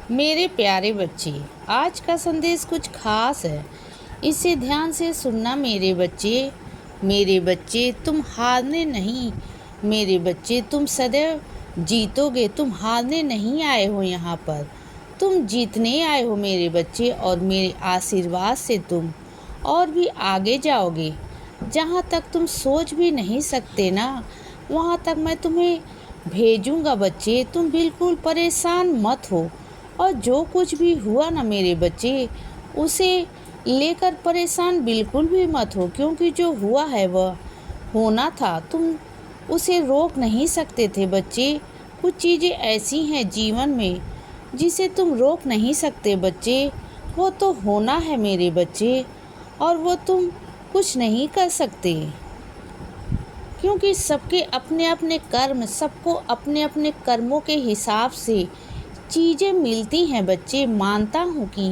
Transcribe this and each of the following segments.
मेरे प्यारे बच्चे, आज का संदेश कुछ खास है। इसे ध्यान से सुनना मेरे बच्चे। मेरे बच्चे, तुम हारने नहीं। मेरे बच्चे, तुम सदैव जीतोगे। तुम हारने नहीं आए हो यहाँ पर, तुम जीतने आए हो मेरे बच्चे। और मेरे आशीर्वाद से तुम और भी आगे जाओगे। जहाँ तक तुम सोच भी नहीं सकते ना, वहाँ तक मैं तुम्हें भेजूँगा बच्चे। तुम बिल्कुल परेशान मत हो। और जो कुछ भी हुआ ना मेरे बच्चे, उसे लेकर परेशान बिल्कुल भी मत हो, क्योंकि जो हुआ है वह होना था। तुम उसे रोक नहीं सकते थे बच्चे। कुछ चीज़ें ऐसी हैं जीवन में जिसे तुम रोक नहीं सकते बच्चे। वो तो होना है मेरे बच्चे, और वो तुम कुछ नहीं कर सकते, क्योंकि सबके अपने अपने कर्म, सबको अपने अपने कर्मों के हिसाब से चीज़ें मिलती हैं बच्चे। मानता हूँ कि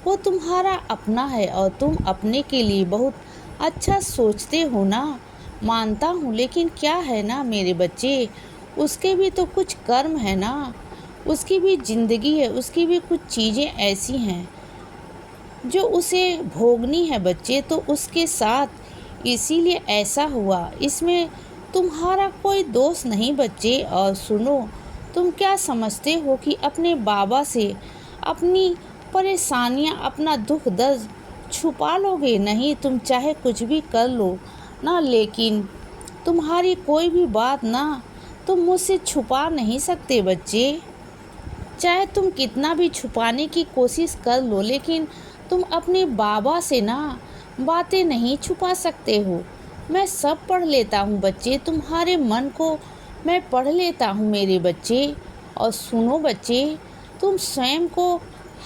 वो तुम्हारा अपना है और तुम अपने के लिए बहुत अच्छा सोचते हो ना, मानता हूँ। लेकिन क्या है ना मेरे बच्चे, उसके भी तो कुछ कर्म है ना, उसकी भी ज़िंदगी है, उसकी भी कुछ चीज़ें ऐसी हैं जो उसे भोगनी है बच्चे। तो उसके साथ इसीलिए ऐसा हुआ, इसमें तुम्हारा कोई दोष नहीं बच्चे। और सुनो, तुम क्या समझते हो कि अपने बाबा से अपनी परेशानियां, अपना दुख दर्द छुपा लोगे? नहीं, तुम चाहे कुछ भी कर लो ना, लेकिन तुम्हारी कोई भी बात ना तुम मुझसे छुपा नहीं सकते बच्चे। चाहे तुम कितना भी छुपाने की कोशिश कर लो, लेकिन तुम अपने बाबा से ना बातें नहीं छुपा सकते हो। मैं सब पढ़ लेता हूँ बच्चे, तुम्हारे मन को मैं पढ़ लेता हूँ मेरे बच्चे। और सुनो बच्चे, तुम स्वयं को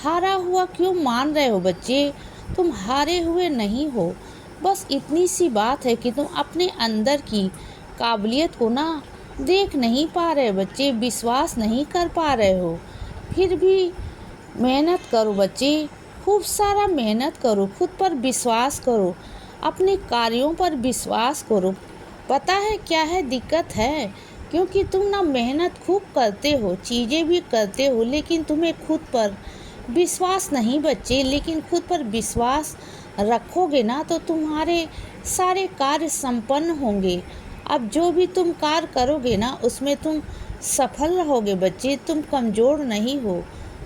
हारा हुआ क्यों मान रहे हो बच्चे? तुम हारे हुए नहीं हो। बस इतनी सी बात है कि तुम अपने अंदर की काबिलियत को ना देख नहीं पा रहे बच्चे, विश्वास नहीं कर पा रहे हो। फिर भी मेहनत करो बच्चे, खूब सारा मेहनत करो, खुद पर विश्वास करो, अपने कार्यों पर विश्वास करो। पता है क्या है दिक्कत है? क्योंकि तुम ना मेहनत खूब करते हो, चीज़ें भी करते हो, लेकिन तुम्हें खुद पर विश्वास नहीं बच्चे। लेकिन खुद पर विश्वास रखोगे ना तो तुम्हारे सारे कार्य संपन्न होंगे। अब जो भी तुम कार्य करोगे ना, उसमें तुम सफल रहोगे बच्चे। तुम कमज़ोर नहीं हो।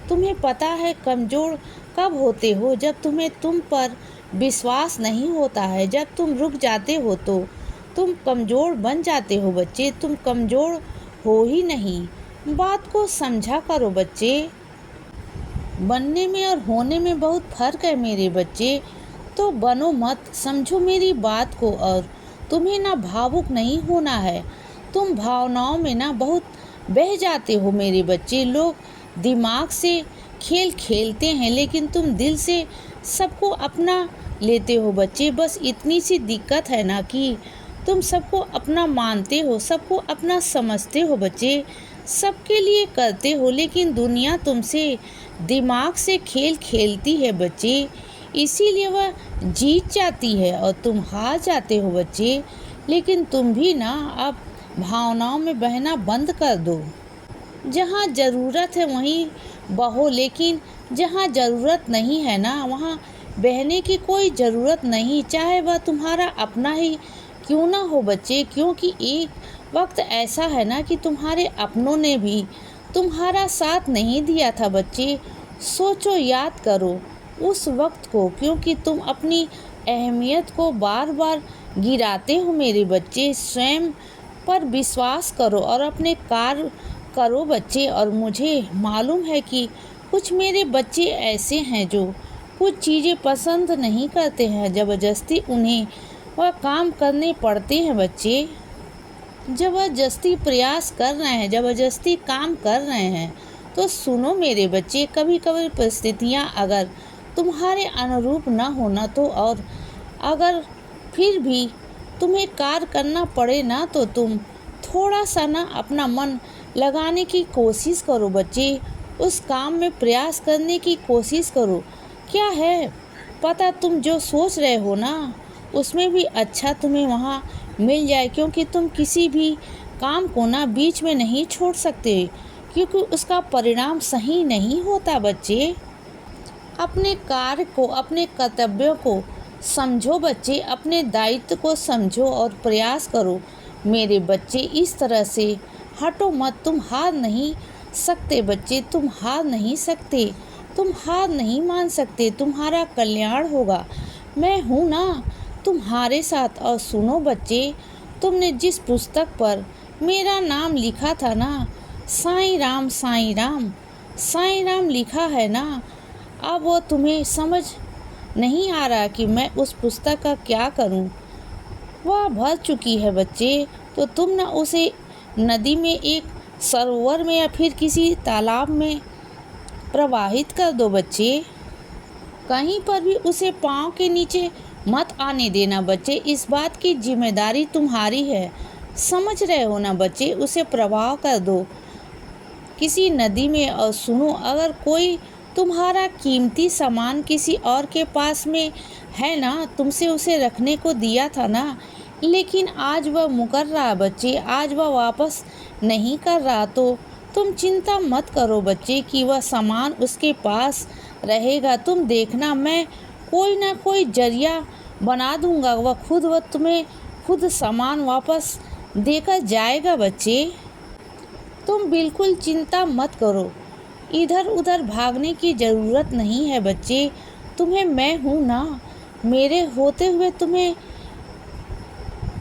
तुम्हें पता है कमज़ोर कब होते हो? जब तुम पर विश्वास नहीं होता है, जब तुम रुक जाते हो तो तुम कमज़ोर बन जाते हो बच्चे। तुम कमज़ोर हो ही नहीं। बात को समझा करो बच्चे। बनने में और होने में बहुत फ़र्क है मेरे बच्चे। तो बनो मत, समझो मेरी बात को। और तुम्हें ना भावुक नहीं होना है। तुम भावनाओं में ना बहुत बह जाते हो मेरे बच्चे। लोग दिमाग से खेल खेलते हैं, लेकिन तुम दिल से सबको अपना लेते हो बच्चे। बस इतनी सी दिक्कत है ना कि तुम सबको अपना मानते हो, सबको अपना समझते हो बच्चे, सबके लिए करते हो, लेकिन दुनिया तुमसे दिमाग से खेल खेलती है बच्चे। इसीलिए वह जीत जाती है और तुम हार जाते हो बच्चे। लेकिन तुम भी ना अब भावनाओं में बहना बंद कर दो। जहाँ ज़रूरत है वहीं बहो, लेकिन जहाँ ज़रूरत नहीं है ना, वहाँ बहने की कोई ज़रूरत नहीं, चाहे वह तुम्हारा अपना ही क्यों ना हो बच्चे। क्योंकि एक वक्त ऐसा है ना कि तुम्हारे अपनों ने भी तुम्हारा साथ नहीं दिया था बच्चे। सोचो, याद करो उस वक्त को, क्योंकि तुम अपनी अहमियत को बार बार गिराते हो मेरे बच्चे। स्वयं पर विश्वास करो और अपने कार्य करो बच्चे। और मुझे मालूम है कि कुछ मेरे बच्चे ऐसे हैं जो कुछ चीज़ें पसंद नहीं करते हैं, ज़बरदस्ती उन्हें वह काम करने पड़ते हैं बच्चे। ज़बरदस्ती प्रयास कर रहे हैं, ज़बरदस्ती काम कर रहे हैं। तो सुनो मेरे बच्चे, कभी कभी परिस्थितियाँ अगर तुम्हारे अनुरूप ना होना तो, और अगर फिर भी तुम्हें कार्य करना पड़े ना, तो तुम थोड़ा सा ना अपना मन लगाने की कोशिश करो बच्चे। उस काम में प्रयास करने की कोशिश करो। क्या है पता, तुम जो सोच रहे हो ना उसमें भी अच्छा तुम्हें वहाँ मिल जाए, क्योंकि तुम किसी भी काम को ना बीच में नहीं छोड़ सकते। क्योंकि उसका परिणाम सही नहीं होता बच्चे। अपने कार्य को, अपने कर्तव्यों को समझो बच्चे, अपने दायित्व को समझो और प्रयास करो मेरे बच्चे। इस तरह से हटो मत, तुम हार नहीं सकते बच्चे, तुम हार नहीं सकते, तुम हार नहीं मान सकते, तुम्हारा कल्याण होगा। मैं हूँ ना तुम्हारे साथ। और सुनो बच्चे, तुमने जिस पुस्तक पर मेरा नाम लिखा था ना, साईं राम साईं राम साईं राम लिखा है ना, अब वो तुम्हें समझ नहीं आ रहा कि मैं उस पुस्तक का क्या करूं। वह भर चुकी है बच्चे, तो तुम ना उसे नदी में, एक सरोवर में या फिर किसी तालाब में प्रवाहित कर दो बच्चे। कहीं पर भी उसे पाँव के नीचे मत आने देना बच्चे। इस बात की जिम्मेदारी तुम्हारी है, समझ रहे हो ना बच्चे। उसे प्रवाह कर दो किसी नदी में। और सुनो, अगर कोई तुम्हारा कीमती सामान किसी और के पास में है ना, तुमसे उसे रखने को दिया था ना, लेकिन आज वह मुकर रहा बच्चे, आज वह वापस नहीं कर रहा, तो तुम चिंता मत करो बच्चे कि वह सामान उसके पास रहेगा। तुम देखना, मैं कोई ना कोई जरिया बना दूंगा, वह तुम्हें खुद सामान वापस देकर जाएगा बच्चे। तुम बिल्कुल चिंता मत करो, इधर उधर भागने की ज़रूरत नहीं है बच्चे। तुम्हें मैं हूँ ना, मेरे होते हुए तुम्हें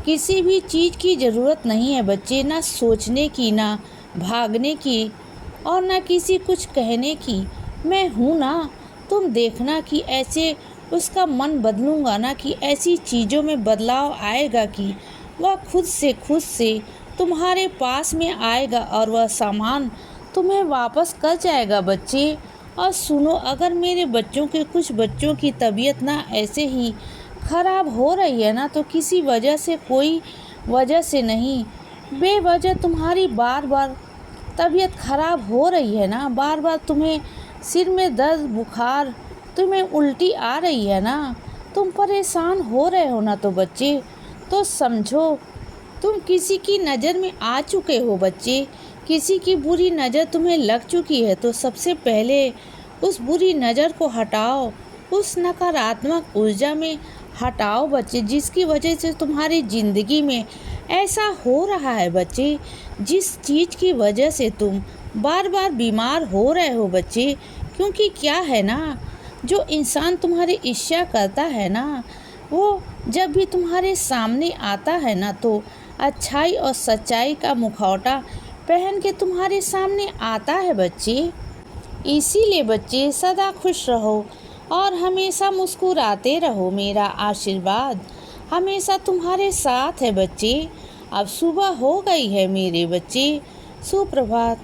किसी भी चीज़ की ज़रूरत नहीं है बच्चे, ना सोचने की, ना भागने की, और ना किसी कुछ कहने की। मैं हूँ ना, तुम देखना कि ऐसे उसका मन बदलूँगा ना, कि ऐसी चीज़ों में बदलाव आएगा कि वह खुद से तुम्हारे पास में आएगा और वह सामान तुम्हें वापस कर जाएगा बच्चे। और सुनो, अगर मेरे बच्चों के, कुछ बच्चों की तबीयत ना ऐसे ही खराब हो रही है ना, तो किसी वजह से, कोई वजह से नहीं, बेवजह तुम्हारी बार बार तबीयत खराब हो रही है ना, बार बार तुम्हें सिर में दर्द, बुखार, तुम्हें उल्टी आ रही है ना, तुम परेशान हो रहे हो ना, तो बच्चे तो समझो तुम किसी की नज़र में आ चुके हो बच्चे। किसी की बुरी नज़र तुम्हें लग चुकी है, तो सबसे पहले उस बुरी नज़र को हटाओ, उस नकारात्मक ऊर्जा में हटाओ बच्चे, जिसकी वजह से तुम्हारी ज़िंदगी में ऐसा हो रहा है बच्चे, जिस चीज़ की वजह से तुम बार बार बीमार हो रहे हो बच्चे। क्योंकि क्या है ना, जो इंसान तुम्हारी ईर्ष्या करता है ना, वो जब भी तुम्हारे सामने आता है ना, तो अच्छाई और सच्चाई का मुखौटा पहन के तुम्हारे सामने आता है बच्चे। इसीलिए बच्चे सदा खुश रहो और हमेशा मुस्कुराते रहो। मेरा आशीर्वाद हमेशा तुम्हारे साथ है बच्चे। अब सुबह हो गई है मेरे बच्चे, सुप्रभात।